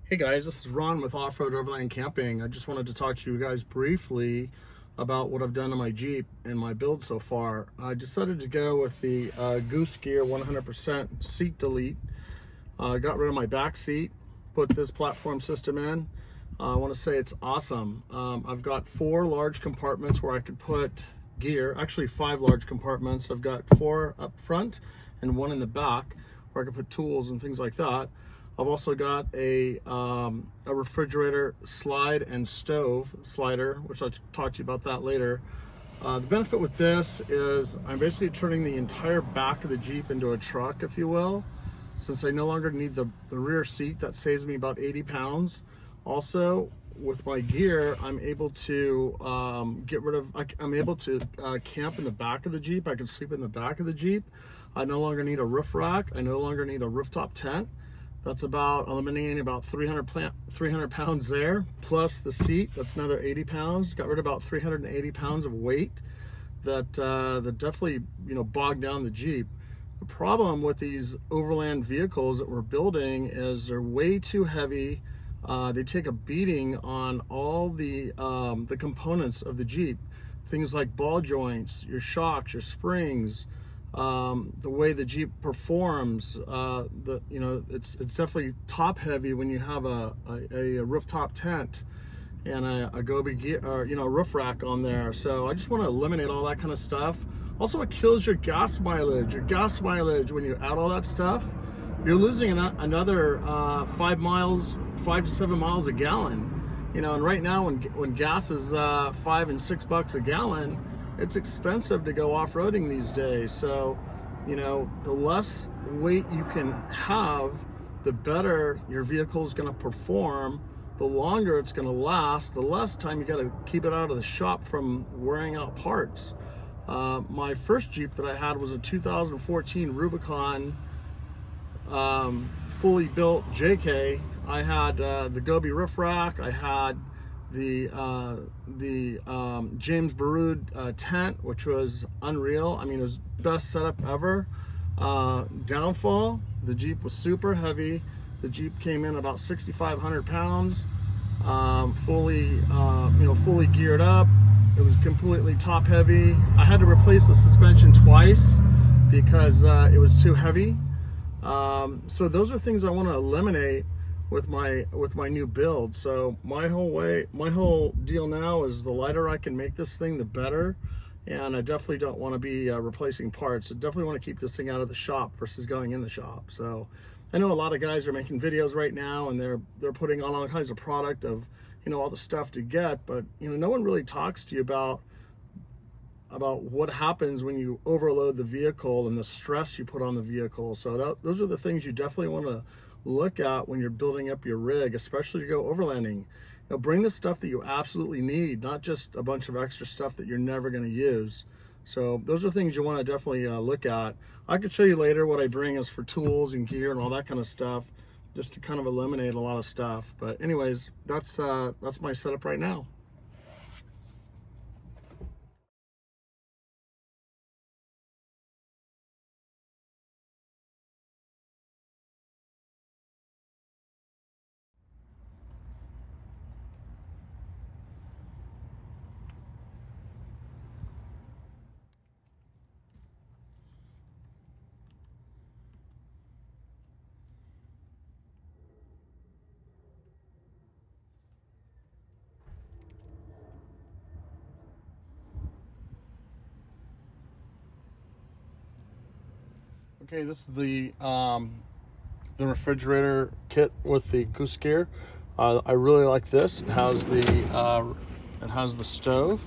Hey guys, this is Ron with Off-Road Overland Camping. I just wanted to talk to you guys briefly about what I've done to my Jeep and my build so far. I decided to go with the GooseGear 100% seat delete. Got rid of my back seat, put this platform system in. I want to say it's awesome. I've got 4 large compartments where I could put gear, actually 5 large compartments. I've got 4 up front and 1 in the back where I could put tools and things like that. I've also got a refrigerator slide and stove slider, which I'll talk to you about that later. The benefit with this is I'm basically turning the entire back of the Jeep into a truck, if you will, since I no longer need the rear seat. That saves me about 80 pounds. Also, with my gear, I'm able to I'm able to camp in the back of the Jeep. I can sleep in the back of the Jeep. I no longer need a roof rack. I no longer need a rooftop tent. That's about eliminating about 300 pounds there, plus the seat. That's another 80 pounds. Got rid of about 380 pounds of weight that definitely bogged down the Jeep. The problem with these overland vehicles that we're building is they're way too heavy. They take a beating on all the components of the Jeep. Things like ball joints, your shocks, your springs. The way the Jeep performs, it's definitely top heavy when you have a rooftop tent and a GooseGear or roof rack on there. So I just want to eliminate all that kind of stuff. Also, it kills your gas mileage. Your gas mileage, when you add all that stuff, you're losing another 5 to 7 miles a gallon. And right now when gas is $5 and $6 a gallon, it's expensive to go off-roading these days. So, the less weight you can have, the better your vehicle is going to perform, the longer it's going to last, the less time you got to keep it out of the shop from wearing out parts. My first Jeep that I had was a 2014 Rubicon fully built JK. I had the Gobi roof rack. I had the James Baroud tent, which was unreal. I mean, it was best setup ever. Downfall, the Jeep was super heavy. The Jeep came in about 6,500 pounds, fully geared up. It was completely top heavy. I had to replace the suspension twice because it was too heavy. So those are things I want to eliminate with my new build. So my whole deal now is the lighter I can make this thing, the better. And I definitely don't want to be replacing parts. I definitely want to keep this thing out of the shop versus going in the shop. So I know a lot of guys are making videos right now and they're putting on all kinds of product of all the stuff to get, but no one really talks to you about what happens when you overload the vehicle and the stress you put on the vehicle. So those are the things you definitely want to look at when you're building up your rig, especially to go overlanding. Bring the stuff that you absolutely need, not just a bunch of extra stuff that you're never going to use. So those are things you want to definitely look at. I could show you later what I bring as for tools and gear and all that kind of stuff, just to kind of eliminate a lot of stuff. But anyways, that's my setup right now. Okay, this is the refrigerator kit with the GooseGear. I really like this. It has the stove.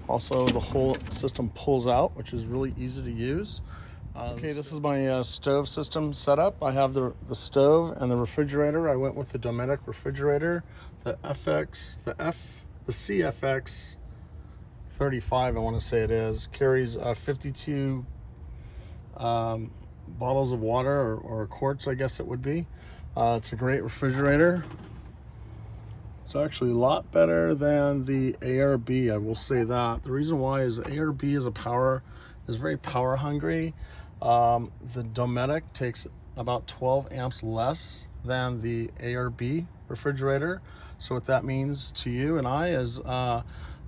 Also, the whole system pulls out, which is really easy to use. Okay, this is my stove system setup. I have the stove and the refrigerator. I went with the Dometic refrigerator, the CFX 35, I want to say it is. Carries 52 bottles of water or quarts, I guess it would be. It's a great refrigerator. It's actually a lot better than the ARB, I will say that. The reason why is the ARB is very power hungry. The Dometic takes about 12 amps less than the A or B refrigerator. So what that means to you and I is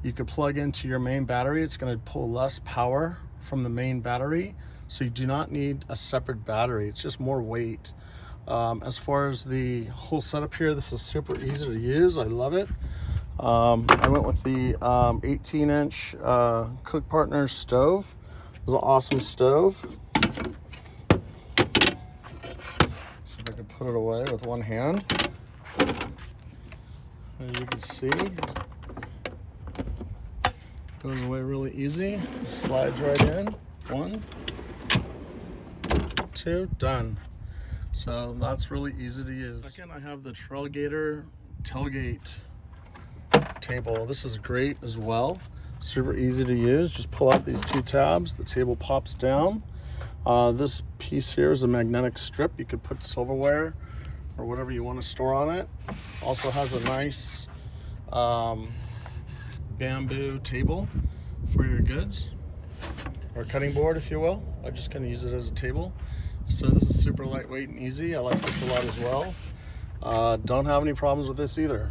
you could plug into your main battery. It's going to pull less power from the main battery, so you do not need a separate battery. It's just more weight. As far as the whole setup here, this is super easy to use. I love it. I went with the 18-inch Cook Partners stove. It's an awesome stove. See if I can put it away with one hand. As you can see, goes away really easy. Slides right in. 1, 2, done. So that's really easy to use. Second, I have the Trailgator tailgate table. This is great as well. Super easy to use. Just pull out these 2 tabs. The table pops down. This piece here is a magnetic strip. You could put silverware or whatever you want to store on it. Also has a nice bamboo table for your goods, or cutting board if you will. I just kind of use it as a table. So this is super lightweight and easy. I like this a lot as well. Don't have any problems with this either.